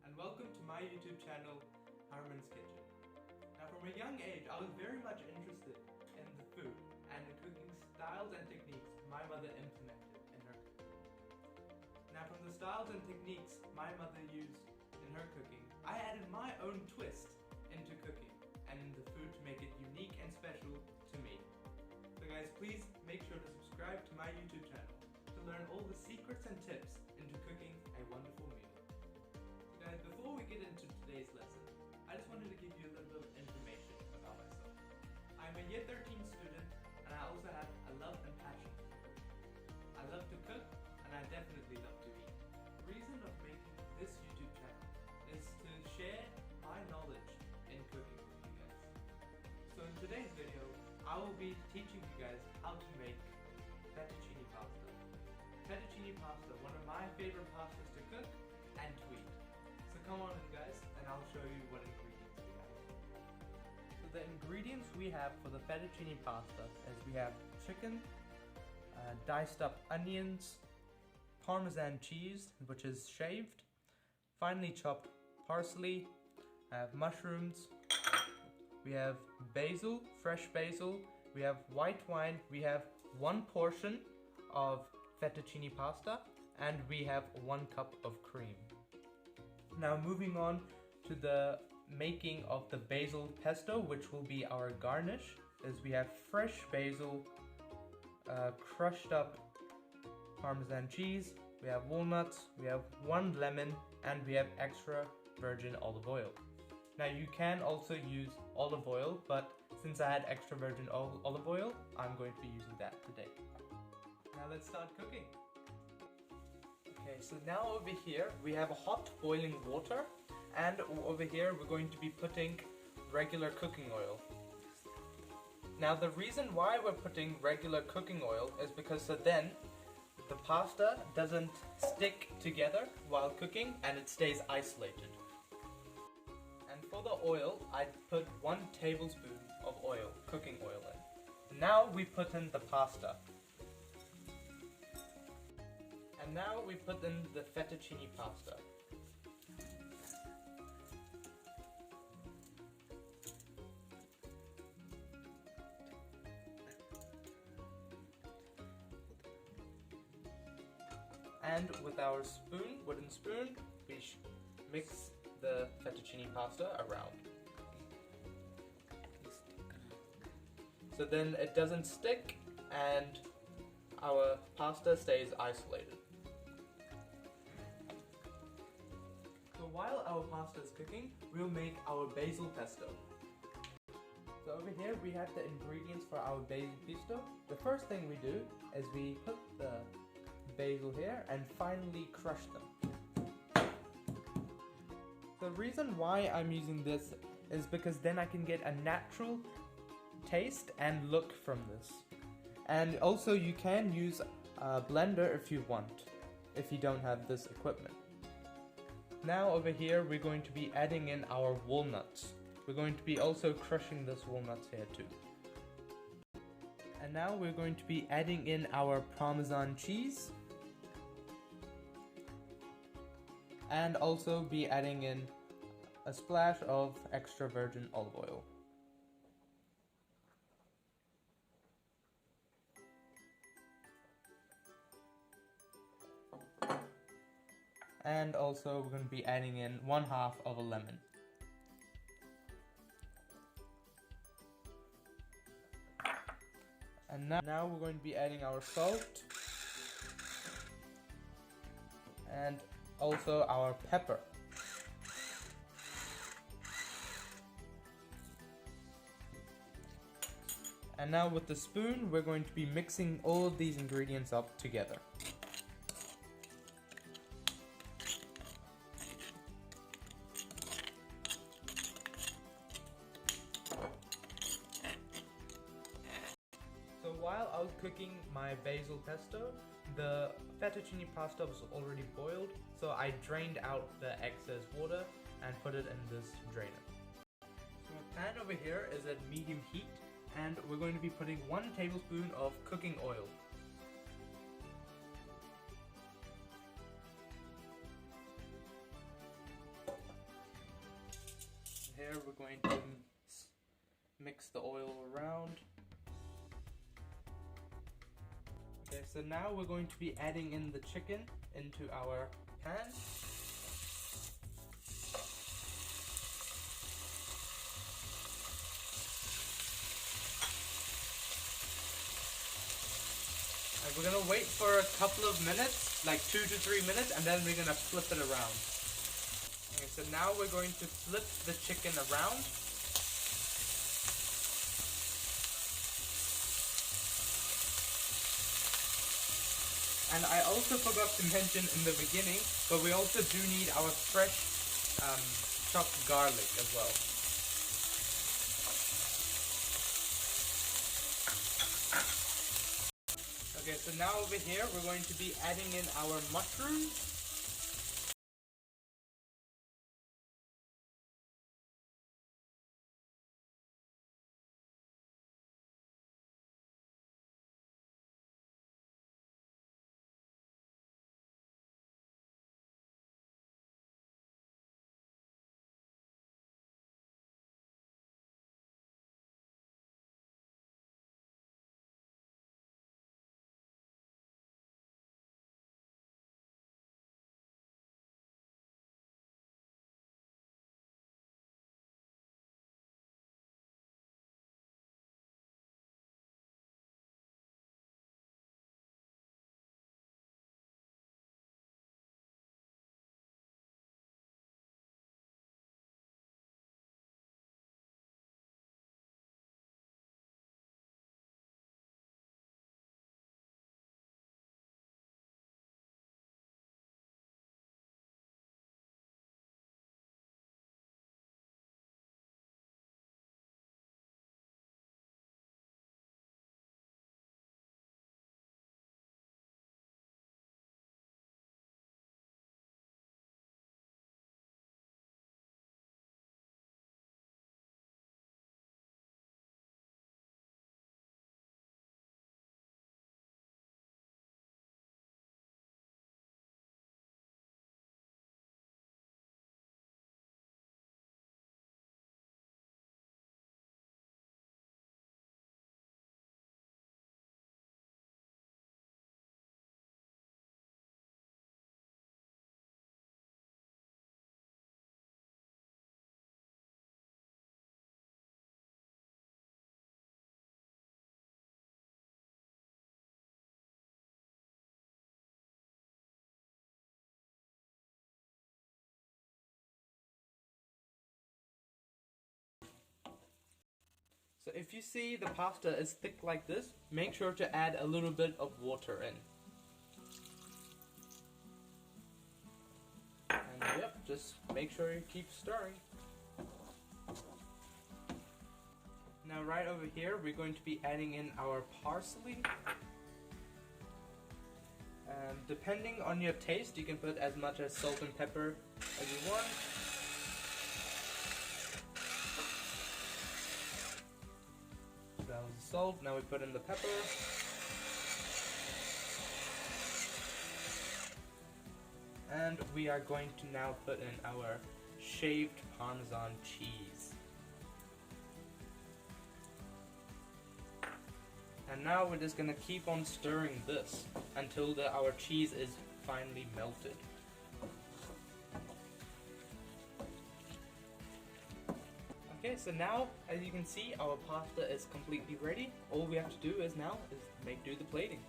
and welcome to my YouTube channel, Harman's Kitchen. Now from a young age, I was very much interested in the food and the cooking styles and techniques my mother implemented in her cooking. Now from the styles and techniques my mother used in her cooking, I added my own twist into cooking and in the food to make it unique and special to me. So guys, please make sure to subscribe to my YouTube channel to learn all the secrets and tips into cooking a wonderful meal. So guys, before we get into today's lesson, I just wanted to give you a little bit of information about myself. I'm a year 13 student and I also have a love and passion for food. I love to cook and I definitely love to eat. The reason of making this YouTube channel is to share my knowledge in cooking with you guys. So in today's video, I will be teaching you guys how to make fettuccine pasta. Fettuccine pasta, one of my favorite pastas to cook and to eat. So come on in guys, and I'll show you what ingredients we have. So the ingredients we have for the fettuccine pasta is we have chicken, diced up onions, Parmesan cheese, which is shaved, finely chopped parsley, mushrooms, we have basil, fresh basil, we have white wine, we have 1 portion of fettuccine pasta, and we have 1 cup of cream. Now moving on to the making of the basil pesto, which will be our garnish, is we have fresh basil, crushed up Parmesan cheese, we have walnuts, we have 1 lemon, and we have extra virgin olive oil. Now you can also use olive oil, but since I had extra virgin olive oil, I'm going to be using that today. Now let's start cooking. Okay, so now over here we have a hot boiling water, and over here we're going to be putting regular cooking oil. Now the reason why we're putting regular cooking oil is because so then the pasta doesn't stick together while cooking and it stays isolated. And for the oil, I put 1 tablespoon of oil, cooking oil in. Now we put in the pasta. And now we put in the fettuccine pasta. And with our spoon, wooden spoon, we mix the fettuccine pasta around. So then it doesn't stick and our pasta stays isolated. So while our pasta is cooking, we'll make our basil pesto. So over here we have the ingredients for our basil pesto. The first thing we do is we put the basil here and finely crush them. The reason why I'm using this is because then I can get a natural taste and look from this. And also you can use a blender if you want, if you don't have this equipment. Now over here we're going to be adding in our walnuts. We're going to be also crushing this walnuts here too. And now we're going to be adding in our Parmesan cheese. And also be adding in a splash of extra virgin olive oil. And also we're going to be adding in 1/2 of a lemon. And now we're going to be adding our salt and also our pepper. And now with the spoon, we're going to be mixing all of these ingredients up together. So while I was cooking my basil pesto, the fettuccine pasta was already boiled, so I drained out the excess water and put it in this drainer. So a pan over here is at medium heat, and we're going to be putting 1 tablespoon of cooking oil. here we're going to mix the oil around. Okay, so now we're going to be adding in the chicken into our pan. And we're gonna wait for a couple of minutes, like 2 to 3 minutes, and then we're gonna flip it around. Okay, so now we're going to flip the chicken around. And I also forgot to mention in the beginning, but we also do need our fresh chopped garlic as well. Okay, so now over here we're going to be adding in our mushrooms. So if you see the pasta is thick like this, make sure to add a little bit of water in. And yep, just make sure you keep stirring. Now right over here, we're going to be adding in our parsley. Depending on your taste, you can put as much as salt and pepper as you want. That was the salt, now we put in the pepper. And we are going to now put in our shaved Parmesan cheese. And now we're just going to keep on stirring this until our cheese is finally melted. Okay, so now, as you can see, our pasta is completely ready. All we have to do now is do the plating.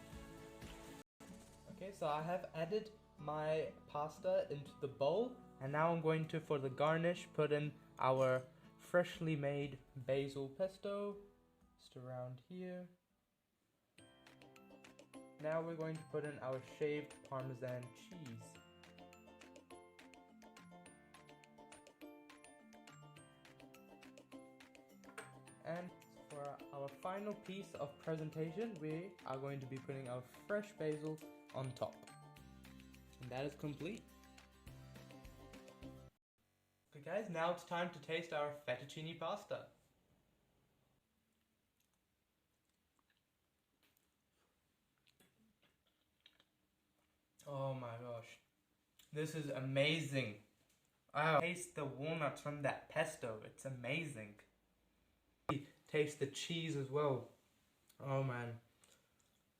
Okay, so I have added my pasta into the bowl, and now I'm going to, for the garnish, put in our freshly made basil pesto, just around here. Now we're going to put in our shaved Parmesan cheese. And for our final piece of presentation, we are going to be putting our fresh basil on top. And that is complete. Okay guys, now it's time to taste our fettuccine pasta. Oh my gosh, this is amazing. Oh, taste the walnuts from that pesto. It's amazing. Taste the cheese as well. Oh man.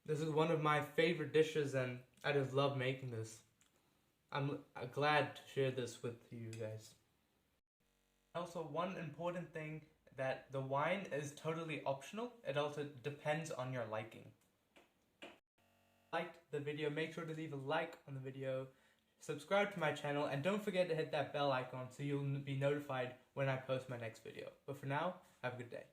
This is one of my favorite dishes and I just love making this. I'm glad to share this with you guys. Also, one important thing that the wine is totally optional. It also depends on your liking. If you liked the video, make sure to leave a like on the video, subscribe to my channel, and don't forget to hit that bell icon so you'll be notified when I post my next video. But for now, have a good day.